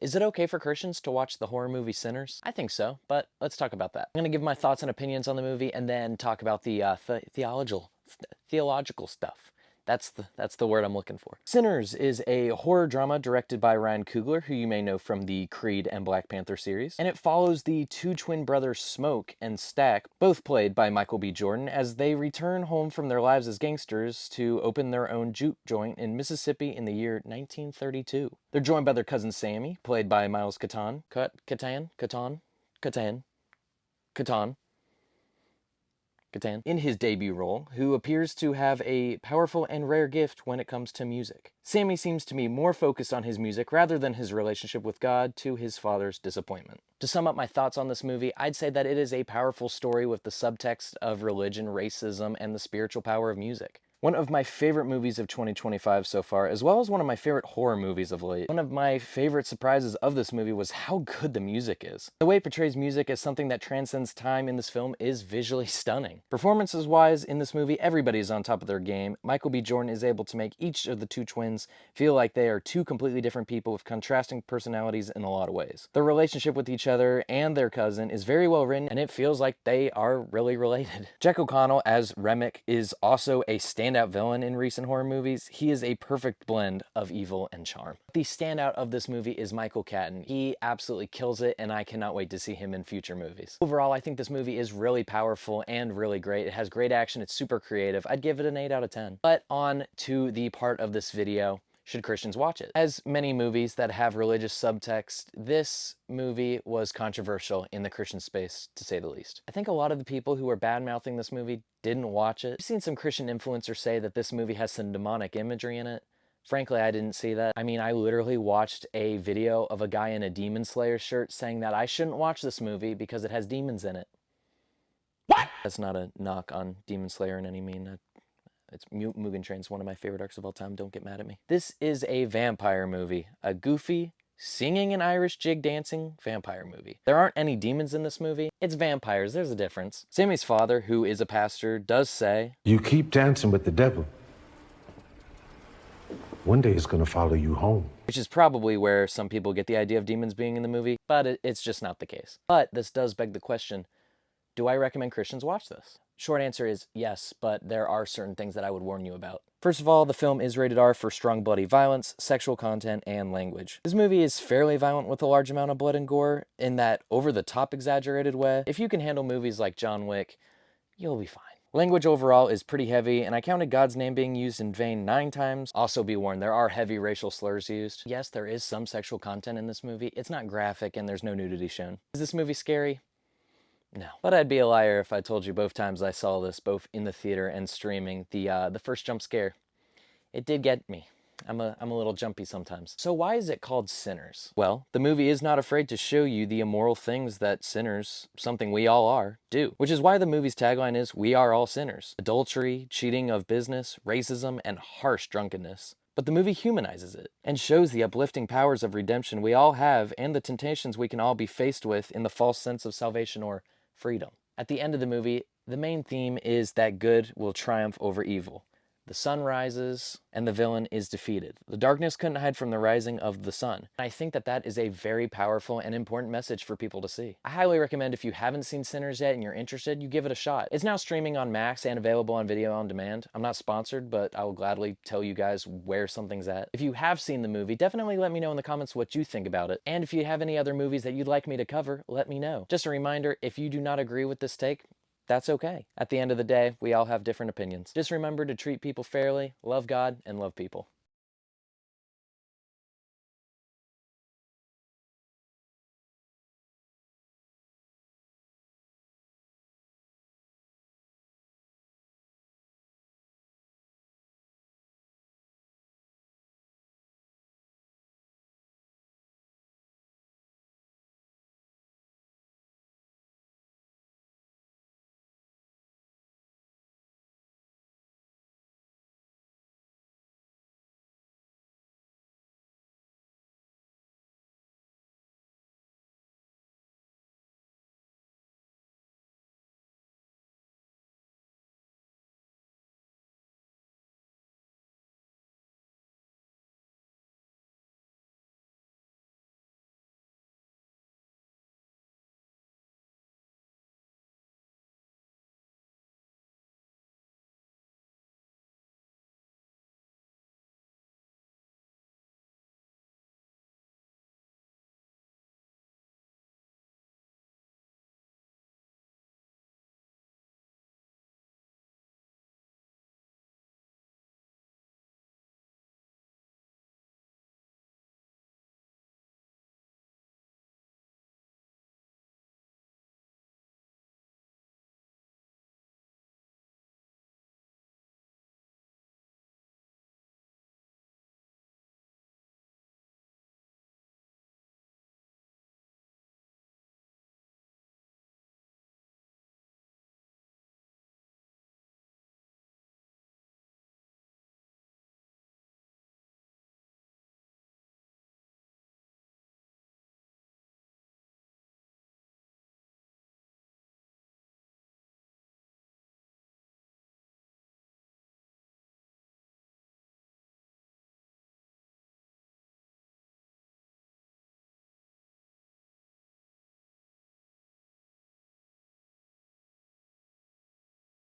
Is it okay for Christians to watch the horror movie Sinners? I think so, but let's talk about that. I'm going to give my thoughts and opinions on the movie and then talk about the theological stuff. That's the word I'm looking for. Sinners is a horror drama directed by Ryan Coogler, who you may know from the Creed and Black Panther series, and it follows the two twin brothers Smoke and Stack, both played by Michael B. Jordan, as they return home from their lives as gangsters to open their own juke joint in Mississippi in the year 1932. They're joined by their cousin Sammy, played by Miles Catan, in his debut role, who appears to have a powerful and rare gift when it comes to music. Sammy seems to be more focused on his music rather than his relationship with God, to his father's disappointment. To sum up my thoughts on this movie, I'd say that it is a powerful story with the subtext of religion, racism, and the spiritual power of music. One of my favorite movies of 2025 so far, as well as one of my favorite horror movies of late. One of my favorite surprises of this movie was how good the music is. The way it portrays music as something that transcends time in this film is visually stunning. Performances-wise, in this movie, everybody is on top of their game. Michael B. Jordan is able to make each of the two twins feel like they are two completely different people with contrasting personalities in a lot of ways. Their relationship with each other and their cousin is very well written, and it feels like they are really related. Jack O'Connell as Remick is also a standout villain in recent horror movies. He is a perfect blend of evil and charm. The standout of this movie is Michael Caton. He absolutely kills it, and I cannot wait to see him in future movies. Overall, I think this movie is really powerful and really great. It has great action, it's super creative. I'd give it an 8 out of 10. But on to the part of this video: should Christians watch it? As many movies that have religious subtext, this movie was controversial in the Christian space, to say the least. I think a lot of the people who are bad-mouthing this movie didn't watch it. I've seen some Christian influencers say that this movie has some demonic imagery in it. Frankly, I didn't see that. I mean, I literally watched a video of a guy in a Demon Slayer shirt saying that I shouldn't watch this movie because it has demons in it. What? That's not a knock on Demon Slayer in any mean. It's Mugen Train's one of my favorite arcs of all time. Don't get mad at me. This is a vampire movie. A goofy, singing and Irish jig dancing vampire movie. There aren't any demons in this movie. It's vampires. There's a difference. Sammy's father, who is a pastor, does say, "You keep dancing with the devil. One day it's gonna follow you home." which is probably where some people get the idea of demons being in the movie, but it's just not the case. But this does beg the question, do I recommend Christians watch this? Short answer is yes, but there are certain things that I would warn you about. First of all, the film is rated R for strong bloody violence, sexual content, and language. This movie is fairly violent with a large amount of blood and gore in that over-the-top exaggerated way. If you can handle movies like John Wick, you'll be fine. Language overall is pretty heavy, and I counted God's name being used in vain 9 times. Also be warned, there are heavy racial slurs used. Yes, there is some sexual content in this movie. It's not graphic, and there's no nudity shown. Is this movie scary? No. But I'd be a liar if I told you both times I saw this, both in the theater and streaming, the first jump scare, it did get me. I'm a little jumpy sometimes. So why is it called Sinners? Well, the movie is not afraid to show you the immoral things that sinners, something we all are, do. Which is why the movie's tagline is, "We are all sinners." Adultery, cheating of business, racism, and harsh drunkenness. But the movie humanizes it and shows the uplifting powers of redemption we all have and the temptations we can all be faced with in the false sense of salvation or freedom. At the end of the movie, the main theme is that good will triumph over evil. The sun rises, and the villain is defeated. The darkness couldn't hide from the rising of the sun. I think that that is a very powerful and important message for people to see. I highly recommend, if you haven't seen Sinners yet and you're interested, you give it a shot. It's now streaming on Max and available on video on demand. I'm not sponsored, but I will gladly tell you guys where something's at. If you have seen the movie, definitely let me know in the comments what you think about it. And if you have any other movies that you'd like me to cover, let me know. Just a reminder, if you do not agree with this take, that's okay. At the end of the day, we all have different opinions. Just remember to treat people fairly, love God, and love people.